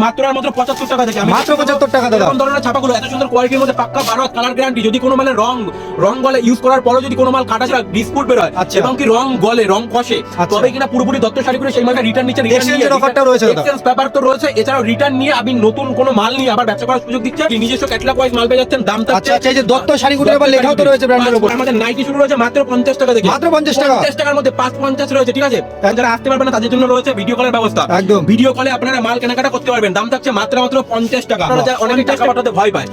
মাত্র 75 টাকা থেকে মাত্র 75 টাকা দাদা। এরকম ধরনের ছাপাগুলো এত সুন্দর কোয়ালিটির মধ্যে পাক্কা 12 কালার গ্যারান্টি। যদি কোনো মালের রং গলে ইউজ করার পরও যদি কোনো মাল কাটা ছাড়া ডিসপুট বের হয় এবং কি রং গলে রং কষে তবে কিনা পুরোপুরি দত্ত শাড়ি করে সেই মালটা রিটার্ন নিচ্ছে। এক্সচেঞ্জের অফারটা রয়েছে দাদা। এক্সচেঞ্জ পেপার তো রয়েছে, এছাড়াও রিটার্ন নিয়ে আপনি নতুন কোনো মাল নিয়ে আবার ব্যবসা করার সুযোগ দিচ্ছে। নিজস্ব ক্যাটালগ ওয়াইজ মাল পেয়ে যাচ্ছেন। দাম আচ্ছা আচ্ছা, এই যে দত্ত শাড়িগুলোর আবার লেখাও তো রয়েছে ব্র্যান্ডের উপর। আমাদের নাইটি শুরু রয়েছে মাত্র 50 টাকা থেকে। মাত্র 50 টাকা। 50 টাকার মধ্যে 550 রয়েছে, ঠিক আছে? যারা আসতে পারবেন না তাদের জন্য রয়েছে ভিডিও কলের ব্যবস্থা। একদম ভিডিও কলে আপনারা মাল কেনাকাটা করতে পারবেন। দাম থাকছে মাত্র 50 টাকা। আপনারা অনেক টাকা পাঠাতে ভয় পায়,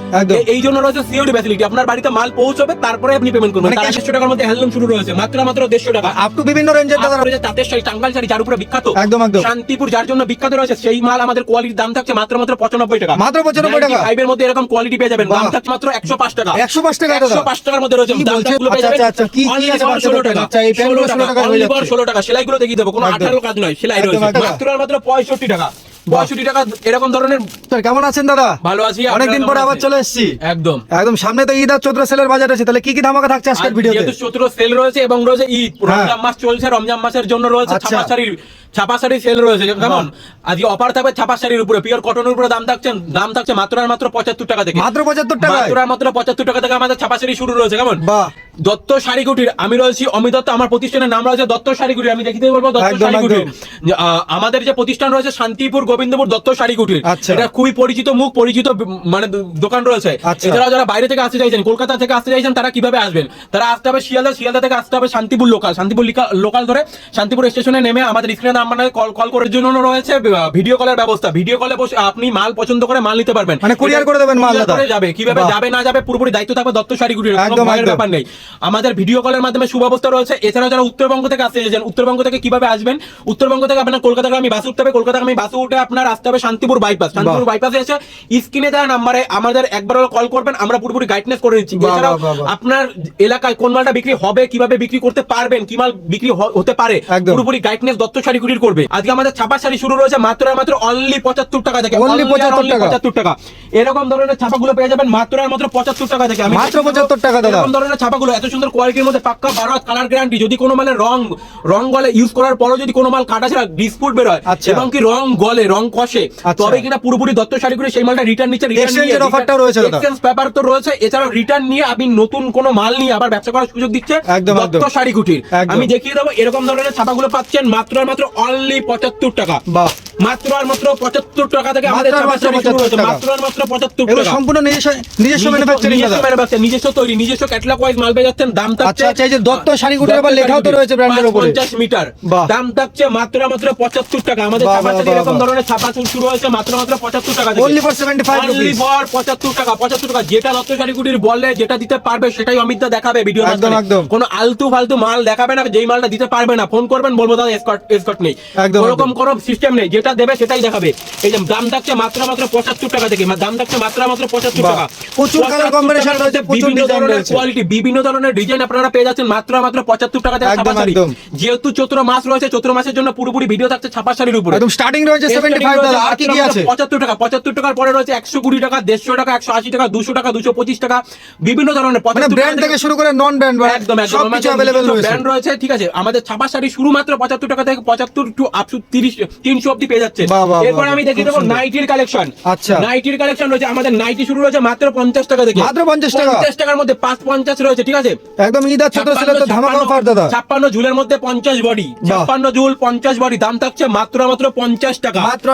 এই জন্য রয়েছে সিওডি ফ্যাসিলিটি। আপনার বাড়িতে মাল পৌঁছবে তারপরে আপনি পেমেন্ট করবেন। 150 টাকার মধ্যে হ্যান্ডলুম শুরু রয়েছে মাত্র 150 টাকা। আপ টু বিভিন্ন রেঞ্জের দাদা রয়েছে তাঁতের শাড়ি, টাঙ্গাল শাড়ি যার উপরে বিখ্যাত, একদম একদম শান্তিপুর যার জন্য বিখ্যাত রয়েছে, সেই মাল আমাদের কোয়ালিটির দাম থাকছে মাত্র 95 টাকা। মাত্র 95 টাকা। ফাইভের মধ্যে এরকম কোয়ালিটি পেয়ে যাবেন। দাম থাকছে মাত্র 105 টাকা। 105 টাকা দাদা। 105 টাকার মধ্যে রয়েছে। দামগুলো পেয়ে যাবেন। আচ্ছা আচ্ছা, কি কি আছে 16 টাকা। আচ্ছা, এই প্যান্টগুলো 16 টাকা হয়ে যাচ্ছে। 16 টাকা। সেলাইগুলো দেখিয়ে দেবো, কোনো 18 কাজ নয়, সেলাই রয়েছে মাত্র 65 টাকা। 65 টাকা। এরকম ধরনের। কেমন আছেন দাদা? ভালো আছি। অনেকদিন পরে আবার চলে এসেছি। একদম একদম সামনে তো ঈদ আর চৈত্র সেলের বাজার আছে, তাহলে কি কি ধামাকা থাকছে আজকের ভিডিওতে? যেহেতু চৈত্র সেল রয়েছে এবং রয়েছে ঈদ, রমজান মাস চলছে, রমজান মাসের জন্য রয়েছে ছাপা শাড়ির সেল রয়েছে। কেমন আজকে অফার থাকবে ছাপা শাড়ির উপরে, পিওর কটনের উপরে। দাম থাকছে মাত্র 75 টাকা থেকে। মাত্র 75 টাকা। মাত্র 75 টাকা থেকে আমাদের ছাপা শাড়ি শুরু রয়েছে। কেমন? বাহ। দত্ত শাড়ি কুটির। আমি রয়েছি অমিত দত্ত, আমার প্রতিষ্ঠানের নাম রয়েছে দত্ত শাড়ি কুটির। আমি দেখিতে বলবো দত্ত শাড়ি কুটির। আমাদের যে প্রতিষ্ঠান রয়েছে শান্তিপুর গোবিন্দপুর দত্ত শাড়ি কুটির। এটা খুবই পরিচিত মুখ, পরিচিত মানে দোকান রয়েছে। এছাড়াও যারা বাইরে থেকে আসতে চাইছেন, কলকাতা থেকে আসতে চাইছেন, তারা কিভাবে আসবেন? তারা আসতে হবে শিয়ালদা থেকে আসতে হবে শান্তিপুর লোকাল ধরে শান্তিপুর স্টেশনে নেমে আমাদের স্ক্রিনে নাম্বারে কল করার জন্য রয়েছে ভিডিও কলের ব্যবস্থা। ভিডিও কলে বসে আপনি মাল পছন্দ করে মাল নিতে পারবেন, মানে কুরিয়ার করে দেবেন মাল। যাবে কিভাবে যাবে না যাবে পুরোপুরি দায়িত্ব থাকবে দত্ত শাড়ি কুটির। কোনো ভয়ের ব্যাপার নেই। আমাদের ভিডিও কলের মাধ্যমে সুব্যবস্থা রয়েছে। এছাড়াও যারা উত্তরবঙ্গ থেকে আসতে চাইছেন, উত্তরবঙ্গ থেকে কিভাবে আসবেন? উত্তরবঙ্গ থেকে আপনার কলকাতা আমি বাস উঠতে হবে, কলকাতা আমি বাস উঠে আপনার আসতে হবে শান্তিপুর বাইপাস। শান্তিপুর বাইপাসে এসে স্ক্রিনে দেওয়া নাম্বারে আমাদের একবার কল করবেন, আমরা পুরোপুরি গাইডনেস করে নিচ্ছি। এছাড়াও আপনার এলাকায় কোন মালটা বিক্রি হবে, কিভাবে বিক্রি করতে পারবেন, কি মাল বিক্রি হতে পারে, পুরোপুরি গাইডনেস দত্ত শাড়ি কুটির করবে। আজকে আমাদের ছাপা শাড়ি শুরু রয়েছে মাত্র অনলি 75 টাকা থেকে। 75 টাকা। এরকম ধরনের ছাপাগুলো পেয়ে যাবেন মাত্র 75 টাকা থেকে। মাত্র 75 টাকা দাদা। এরকম ধরনের ছাপাগুলো এত সুন্দর কোয়ালিটির মধ্যে পাক্কা 12 কালার গ্যারান্টি। যদি কোনো মালের রং গলে ইউজ করার পরও যদি কোনো মাল কাটা ছাড়া ডিসপুট বের হয় এবং কি রং গলে রং কষে তবে কিনা পুরোপুরি দত্ত শাড়ি করে সেই মালটা রিটার্ন নিচ্ছে। এক্সচেঞ্জের অফারটা রয়েছে দাদা। এক্সচেঞ্জ পেপার তো রয়েছে, এছাড়াও রিটার্ন নিয়ে আপনি নতুন কোনো মাল নিয়ে আবার ব্যবসা করার সুযোগ দিচ্ছে দত্ত শাড়ি কুটির। আমি দেখিয়ে দেবো এরকম ধরনের ছাপাগুলো পাচ্ছেন মাত্র অনলি 75 টাকা। বাহ। মাত্র 75 টাকা থেকে আমাদের ছাপা শাড়ি শুরু হয়েছে। মাত্র 75 টাকা। সম্পূর্ণ নিজস্ব ম্যানুফ্যাকচারিং দাদা। নিজস্ব তৈরি, নিজস্ব ক্যাটালগ ওয়াইজ মাল পেয়ে যাচ্ছেন। দাম থাকছে আচ্ছা, এই যে দত্ত শাড়িগুলোর আবার লেখাও তো রয়েছে ব্র্যান্ডের উপরে। 50 মিটার। দাম থাকছে মাত্র 75 টাকা। আমাদের ছাপা শাড়ি এরকম ধরনের ছাপা শুরু হয়েছে মাত্র 75 টাকা থেকে। only for 75 only for 75 টাকা। 75 টাকা। যেটা দত্ত শাড়ি কুটির বলে যেটা দিতে পারবে সেটাই অমিতদা দেখাবে ভিডিও মাধ্যমে। কোনো আলতু ফালতু মাল দেখাবে না, যেই মালটা দিতে পারবে না ফোন করবেন, বলবো দাদা এসকর্ট নেই, এরকম কোনো সিস্টেম নেই। যেটা দেবে সেটাই দেখাবে। এই যে দাম থাকছে মাত্র 75 টাকা থেকে। দাম থাকছে মাত্র 75 টাকা। প্রচুর কালার কম্বিনেশন রয়েছে, প্রচুর ডিজাইন রয়েছে, কোয়ালিটি বিভিন্ন ধরনের ডিজাইন আপনারা পেয়ে যাচ্ছেন মাত্র 75 টাকা থেকে ছাপা শাড়ি। যেহেতু চৈত্র মাস রয়েছে, চৈত্র মাসের জন্য পুরোপুরি ভিডিও থাকছে ছাপা শাড়ির উপরে। একদম স্টার্টিং রয়েছে 75 দাদা। আর কি কি আছে? 75 টাকা। 75 টাকার পরে রয়েছে 120 টাকা, 150 টাকা, 180 টাকা, 200 টাকা, 225 টাকা, বিভিন্ন ধরনের মানে ব্র্যান্ড থেকে শুরু করে নন ব্র্যান্ড একদম সব কিছু अवेलेबल রয়েছে। ব্র্যান্ড রয়েছে, ঠিক আছে। আমাদের ছাপা শাড়ি শুরু মাত্র 75 টাকা থেকে 75 টু আপ টু 300 অবধি পেয়ে যাচ্ছে। এরপর আমি দেখিয়ে দেবো নাইটির কালেকশন। আচ্ছা, নাইটির কালেকশন রয়েছে। আমাদের নাইটি শুরু রয়েছে মাত্র 50 টাকা থেকে। মাত্র 50 টাকা। 50 টাকার মধ্যে 550 রয়েছে, ঠিক আছে। একদম ঈদ আর চৈত্র সেলের তো ধামাকা অফার দাদা। 56 ঝুলের মধ্যে 50 বডি, 56 ঝুল 50 বডি। দাম থাকছে মাত্র 50 টাকা। মাত্র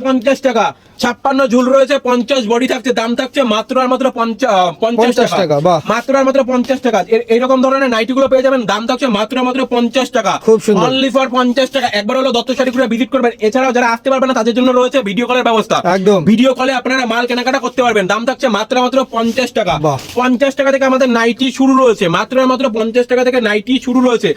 50 টাকা। 56 ঝুল রয়েছে, 50 বডি থাকছে। দাম থাকছে মাত্র 50 টাকা। মাত্র 50 টাকা। এইরকম ধরনের নাইটি গুলো পেয়ে যাবেন। দাম থাকছে মাত্র 50 টাকা। অনলি ফর 50 টাকা। একবার হলো দত্ত শাড়ি কুটির ভিজিট করবেন। এছাড়াও যারা আসতে পারবেন না তাদের জন্য রয়েছে ভিডিও কলের ব্যবস্থা। ভিডিও কলে আপনারা মাল কেনাকাটা করতে পারবেন। দাম থাকছে মাত্র 50 টাকা। 50 টাকা থেকে আমাদের নাইটি শুরু রয়েছে। মাত্র 50 টাকা থেকে নাইটি শুরু রয়েছে।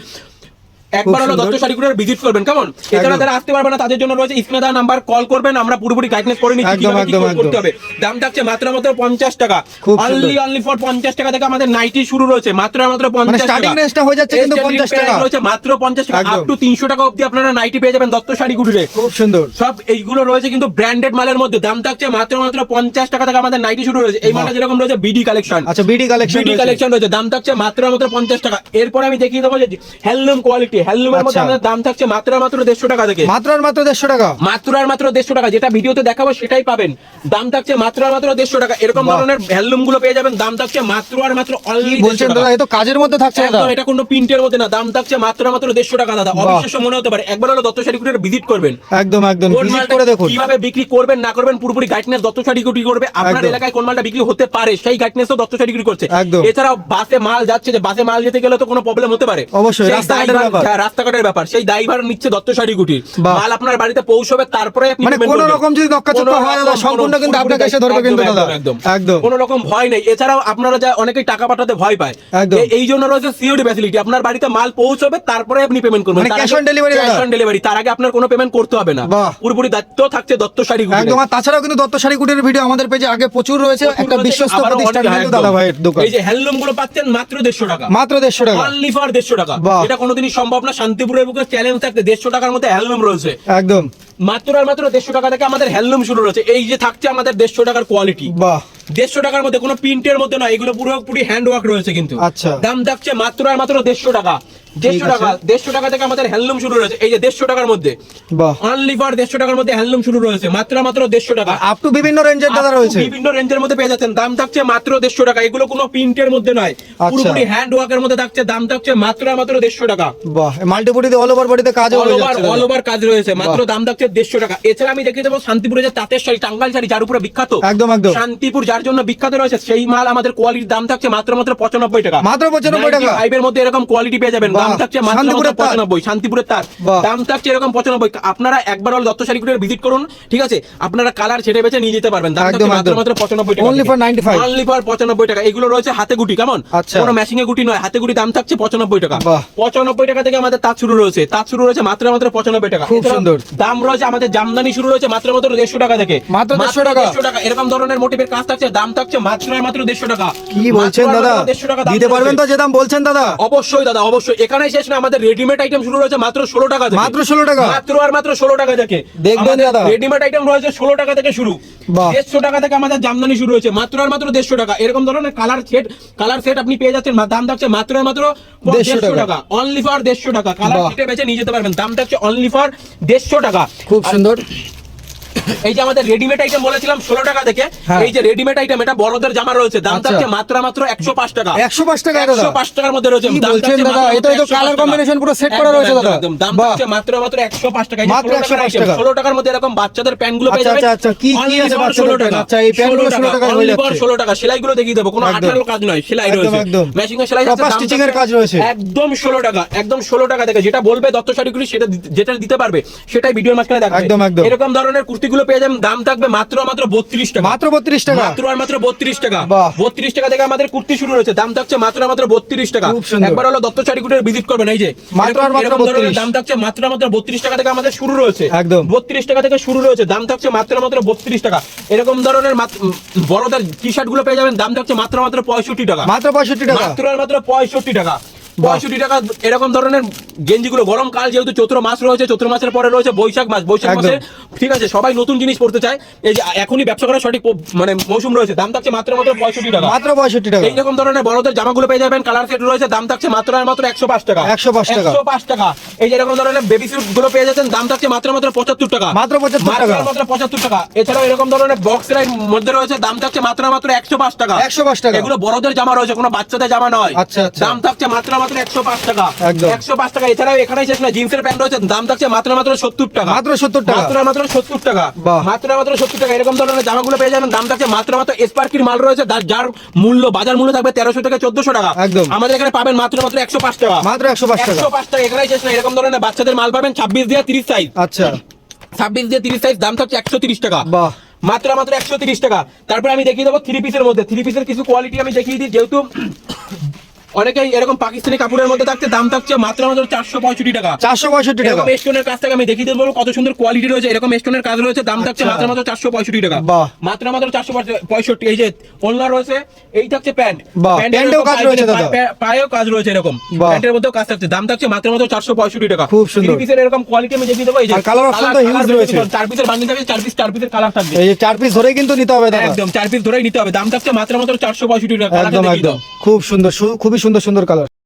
একবার হলো দত্ত শাড়ি কুটির ভিজিট করবেন। কেমন? এছাড়া যারা আসতে পারবে না তাদের জন্য রয়েছে স্ক্রিনে দেওয়া নাম্বার কল করবেন, আমরা পুরোপুরি গাইডনেস করে নিচ্ছি কিভাবে কি করতে হবে। দাম থাকছে মাত্র 50 টাকা। অনলি ফর 50 টাকা থেকে আমাদের নাইটি শুরু রয়েছে। মাত্র 50 টাকা। স্টার্টিং রেঞ্জটা হয়ে যাচ্ছে কিন্তু 50 টাকা রয়েছে। মাত্র 50 টাকা আপ টু 300 টাকা অবধি আপনারা নাইটি পেয়ে যাবেন দত্ত শাড়ি কুটিরে। খুব সুন্দর। সব এইগুলো রয়েছে কিন্তু ব্র্যান্ডেড মালের মধ্যে। দাম থাকছে মাত্র 50 টাকা থেকে আমাদের নাইটি শুরু রয়েছে। এই মালটা যেরকম রয়েছে বিডি কালেকশন। আচ্ছা, বিডি কালেকশন রয়েছে। দাম থাকছে মাত্র 50 টাকা। এরপর আমি দেখিয়ে দেবো যে হ্যান্ডলুম কোয়ালিটি। হ্যান্ডলুমের মধ্যে আচ্ছা। আমাদের দাম থাকছে মাত্র আর মাত্র 150 টাকা থেকে। মাত্র আর মাত্র 150 টাকা। মাত্র আর মাত্র 150 টাকা, যেটা ভিডিওতে দেখাবো সেটাই পাবেন। দাম থাকছে মাত্র আর মাত্র 150 টাকা। এরকম বাহ। ধরনের হ্যান্ডলুম গুলো পেয়ে যাবেন, দাম থাকছে মাত্র আর মাত্র কি অনলি বলছেন দাদা, এই তো কাজের মধ্যে থাকছে দাদা। একদম, এটা কোনো প্রিন্টের মধ্যে না, দাম থাকছে মাত্র আর মাত্র 150 টাকা দাদা। অবিশ্বাস্য মনে হতে পারে, একবার হলো দত্ত শাড়ি কুটির ভিজিট করবেন। একদম একদম কোন ভিজিট মালটা করে দেখুন। কিভাবে বিক্রি করবেন না করবেন পুরোপুরি গাইডনেস দত্ত শাড়ি কুটি করবে। আপনার একদম। এলাকায় কোন মালটা বিক্রি হতে পারে সেই গাইডনেসও দত্ত শাড়ি কুটি করছে। একদম। এছাড়াও বাসে মাল যাচ্ছে, যে বাসে মাল যেতে গেলে তো কোনো প্রবলেম হতে পারে, অবশ্যই, সেই রাস্তাঘাটের দায়ভার- ব্যাপার। হ্যাঁ, রাস্তাঘাটের ব্যাপার, সেই দায়ভার নিচ্ছে দত্ত শাড়ি কুটির। বাহ। মাল আপনার বাড়িতে পৌঁছবে, তারপরে আপনি মানে payment কোনো করবেন। রকম যদি নক্কাচক্কা হয় দাদা, কোনো সম্পূর্ণ রকম কিন্তু আপনাকে এসে ধরবে কিন্তু একদম, দাদা। একদম একদম। কোনো রকম ভয় নেই। এছাড়াও আপনারা যা অনেকেই টাকা পাঠাতে ভয় পায়, একদম। এই জন্য রয়েছে সিওডি ফ্যাসিলিটি। আপনার বাড়িতে মাল পৌঁছবে, তারপরে আপনি পেমেন্ট করবেন। মানে cash on delivery দাদা? ক্যাশ অন ডেলিভারি, তার আগে আপনার কোনো পেমেন্ট করতে হবে না। বাহ। পুরোপুরি দায়িত্ব থাকছে দত্ত শাড়ি কুটিরের। একদম। আর তাছাড়াও কিন্তু দত্ত শাড়ি কুটিরের ভিডিও আমাদের পেজে আগে প্রচুর রয়েছে, একটা বিশ্বস্ত আবারও প্রতিষ্ঠান অনেক- কিন্তু একদম। দাদা ভাইয়ের দোকান। এই যে হ্যান্ডলুম গুলো পাচ্ছেন মাত্র 150 টাকা। মাত্র 150 টাকা। অনলি ফর 150 টাকা। বাহ। এটা কোনোদিনই সম্ভব না। শান্তিপুরের বুকে চ্যালেঞ্জ থাকতে 150 টাকার মধ্যে হ্যান্ডলুম রয়েছে। একদম। মাত্র আর মাত্র 150 টাকা থেকে আমাদের হ্যান্ডলুম শুরু রয়েছে। এই যে থাকছে আমাদের 150 টাকার কোয়ালিটি। বাহ। 150 টাকার মধ্যে কোনো প্রিন্টের মধ্যে নয়, এগুলো পুরোপুরি হ্যান্ড ওয়ার্ক রয়েছে কিন্তু। আচ্ছা। দাম থাকছে মাত্র আর মাত্র 150 টাকা। 150 টাকা, 150 টাকা থেকে আমাদের হ্যান্ডলুম শুরু রয়েছে। এই যে 150 টাকার মধ্যে, বাহ। অনলি ফর 150 টাকার মধ্যে হ্যান্ডলুম শুরু রয়েছে। মাত্র আর মাত্র 150 টাকা। আপ টু বিভিন্ন রেঞ্জের দাদা রয়েছে। বিভিন্ন রেঞ্জের মধ্যে পেয়ে যাচ্ছেন। দাম থাকছে মাত্র 150 টাকা। এগুলো কোনো প্রিন্টের মধ্যে নয়, আচ্ছা। পুরোপুরি হ্যান্ড ওয়ার্কের মধ্যে থাকছে। দাম থাকছে মাত্র আর মাত্র 150 টাকা। বাহ, মাল্টিপুরিতে অল ওভার বডিতে কাজও হয়ে যাচ্ছে অল দাদা। ওভার কাজ রয়েছে। মাত্র দাম থাকছে 150 টাকা। এছাড়া আমি দেখিয়ে দেবো শান্তিপুরে যে তাঁতের শাড়ি, টাঙ্গাইল শাড়ি যার উপরে বিখ্যাত। একদম একদম। শান্তিপুর যার জন্য বিখ্যাত রয়েছে, সেই মাল আমাদের কোয়ালিটির দাম থাকছে মাত্র 95 টাকা। মাত্র 95 টাকা। 95 এর মধ্যে এরকম কোয়ালিটি পেয়ে যাবেন। দাম বাহ। থাকছে মাত্র শান্তিপুরের তাঁত। 95। শান্তিপুরের তার বাহ। দাম থাকছে এরকম 95। আপনারা একবার হল দত্ত শাড়ি কুটির ভিজিট করুন, ঠিক আছে? আপনারা কালার ছেড়ে বেছে নিয়ে যেতে পারবেন। দাম থাকছে একদম, মাত্র একদম। মাত্র 95 টাকা। Only for 95 অনলি ফর 95 টাকা। এগুলো রয়েছে হাতে গুটি, কেমন? আচ্ছা। কোনো মেশিং এ গুটি নয়, হাতে গুটি। দাম থাকছে 95 টাকা। বাহ। 95 টাকা থেকে আমাদের তাঁত শুরু রয়েছে। তাঁত শুরু রয়েছে মাত্র মাত্র 95 টাকা। খুব এছাড়াও সুন্দর। দাম রয়েছে আমাদের জামদানি শুরু রয়েছে মাত্র মাত্র 150 টাকা থেকে। মাত্র 150 টাকা। 150 টাকা। এরকম ধরনের মোটিভের কাজ থাকছে। দাম থাকছে মাত্র আর মাত্র 150 টাকা। কি বলছেন মাত্র আর দাদা, মাত্র 150 টাকা দাম দিতে পারবেন তো রয়েছে। যে দাম বলছেন দাদা? অবশ্যই দাদা, অবশ্যই। এখানে শেষ না, আমাদের রেডিমেড আইটেম শুরু রয়েছে মাত্র 16 টাকা থেকে। মাত্র 16 টাকা। মাত্র আর মাত্র 16 টাকা থেকে দেখবেন দাদা। রেডিমেড আইটেম রয়েছে 16 টাকা থেকে শুরু। বাহ। 150 টাকা থেকে আমাদের জামদানি শুরু হয়েছে মাত্র আর মাত্র 150 টাকা। এরকম ধরনের কালার সেট আপনি পেয়ে যাচ্ছেন। দাম থাকছে মাত্র আর মাত্র 150 টাকা। অনলি ফর 150 টাকা। কালার বাহ। সেটে বেছে নিয়ে যেতে পারবেন। দাম থাকছে অনলি ফর 150 টাকা। খুব সুন্দর। এই যে আমাদের রেডিমেড আইটেম বলেছিলাম 16 টাকা থেকে, হ্যাঁ। এই যে রেডিমেড আইটেম, এটা বড়দের জামা রয়েছে। দাম আচ্ছা। থাকছে মাত্র মাত্র 105 টাকা। 105 টাকা দাদা। 105 টাকার মধ্যে রয়েছে। কি দাম বলছেন থাকছে দাদা, মাত্র এটা তো 105 কালার টাকা। কম্বিনেশন পুরো সেট করা একদম, রয়েছে একদম, দাদা। একদম। দাম বাহ। থাকছে মাত্র 105 টাকা। এই যে মাত্র 16 টাকার 105 item, টাকা। 16 টাকার মধ্যে এরকম বাচ্চাদের প্যান্ট গুলো পেয়ে আচ্ছা, যাবেন। আচ্ছা, কি Only আছে for বাচ্চাদের 16 প্যান্ট? টাকা। আচ্ছা, এই প্যান্টগুলো 16 টাকায় হয়ে Only for যাচ্ছে। 16 টাকা। সেলাইগুলো দেখিয়ে দেবো, কোনো একদম। আঠালো কাজ নয়, সেলাই একদম, রয়েছে। একদম। মেশিং এর সেলাই আছে। Proper দাম stitching এর থাকছে কাজ রয়েছে। একদম 16 টাকা। একদম 16 টাকা থেকে। যেটা বলবে দত্ত শাড়িগুলি, সেটা যেটা দিতে পারবে সেটাই ভিডিওর মাঝখানে দেখবে। একদম, একদম। এরকম ধরনের কুর্তিগুলো পেয়ে যাবেন। দাম থাকবে মাত্র মাত্র 32 টাকা। মাত্র 32 টাকা। মাত্র আর মাত্র 32 টাকা। বাহ। 32 টাকা থেকে আমাদের কুর্তি শুরু হয়েছে। দাম থাকছে মাত্র আর মাত্র 32 টাকা। খুব সুন্দর। একবার হলো দত্ত শাড়ি কুটির ভিজিট করবেন। এই যে মাত্র আর মাত্র এরকম ধরনের 32 দাম থাকছে মাত্র আর মাত্র 32 টাকা থেকে আমাদের শুরু রয়েছে। একদম। 32 টাকা থেকে শুরু রয়েছে। দাম থাকছে মাত্র আর মাত্র 32 টাকা। এরকম ধরনের বড়দের টি শার্ট গুলো পেয়ে যাবেন। দাম থাকছে মাত্র মাত্র 65 টাকা। মাত্র 65 টাকা। মাত্র আর মাত্র 65 টাকা। 65 টাকা। এরকম ধরনের গেঞ্জিগুলো গরমকাল, যেহেতু চৈত্র মাস রয়েছে, চৈত্র মাসের পরে রয়েছে বৈশাখ মাস। বৈশাখ একদম। মাসে, ঠিক আছে, সবাই নতুন জিনিস পড়তে চায়। এই যে এখনই ব্যবসা করার সঠিক মানে মৌসুম রয়েছে। দাম থাকছে মাত্র মাত্র 65 টাকা। মাত্র 65 টাকা। এইরকম ধরনের বড়দের জামাগুলো পেয়ে যাবেন। কালার সেট রয়েছে। দাম থাকছে মাত্র আর মাত্র 105 টাকা। 105 টাকা। 105 টাকা। এই যে এরকম ধরনের বেবি স্যুট গুলো পেয়ে যাচ্ছেন। দাম থাকছে মাত্র মাত্র 75 টাকা। মাত্র 75 মাত্র টাকা। আর মাত্র 75 টাকা। এছাড়াও এরকম ধরনের বক্স এর মধ্যে রয়েছে। দাম থাকছে মাত্র আর মাত্র 105 টাকা। 105 টাকা। এগুলো বড়দের জামা রয়েছে, কোনো বাচ্চাদের জামা নয়। আচ্ছা, আচ্ছা। দাম থাকছে মাত্র আর মাত্র 105 টাকা। একদম। 105 টাকা। এছাড়াও এখানেই শেষ না, জিন্সের প্যান্ট রয়েছে। দাম থাকছে মাত্র আর মাত্র 70 টাকা। মাত্র 70 টাকা। মাত্র আর মাত্র 70 টাকা। বাহ। মাত্র আর মাত্র 70 টাকা। এরকম ধরনের জামাগুলো পেয়ে যাবেন। দাম থাকছে মাত্র মাত্র স্পার্কির মাল রয়েছে, যার মূল্য, বাজার মূল্য থাকবে 1300 থেকে 1400 টাকা। একদম। আমাদের এখানে পাবেন মাত্র মাত্র 105 টাকা। মাত্র 105 টাকা। 105 টাকা। এখানেই শেষ না, এরকম ধরনের বাচ্চাদের মাল পাবেন 26 দিয়ে 30 সাইজ। আচ্ছা। 26 দিয়ে 30 সাইজ। দাম থাকছে 130 টাকা। বাহ। মাত্র মাত্র 130 টাকা। তারপরে আমি দেখিয়ে দেবো 3 পিসের মধ্যে। 3 পিসের কিছু কোয়ালিটি আমি দেখিয়ে দিই, যেহেতু অনেকেই এরকম পাকিস্তানি কাপড়ের মধ্যে থাকছে। দাম থাকছে মাত্র মাত্র 465 টাকা। 465 টাকা। এরকম স্টোনের কাজ থেকে আমি দেখিয়ে দেবো কত সুন্দর কোয়ালিটি রয়েছে। এরকম স্টোনের কাজ রয়েছে। দাম থাকছে আচ্ছা। মাত্র মাত্র 465 টাকা। বাহ। মাত্র মাত্র 465। এই যে ওড়না রয়েছে, এই থাকছে প্যান্ট। বাহ, প্যান্টেও কাজ রয়েছে দাদা। পায়েও কাজ রয়েছে এরকম। বাহ। প্যান্টের মধ্যেও কাজ থাকছে। দাম থাকছে মাত্র মাত্র 465 টাকা। খুব সুন্দর। 3 পিসের এরকম কোয়ালিটি আমি দেখিয়ে দেবো। এই যে আর কালার অপশন তো হিউজ রয়েছে। 4 পিসের বান্ডিল থাকবে, 4 পিসের কালার থাকবে। এই যে 4 পিস ধরেই কিন্তু নিতে হবে দাদা। একদম 4 পিস ধরেই নিতে হবে। দাম থাকছে মাত্র মাত্র 465 টাকা। একদম, একদম। খুব সুন্দর, খুবই সুন্দর সুন্দর কালার।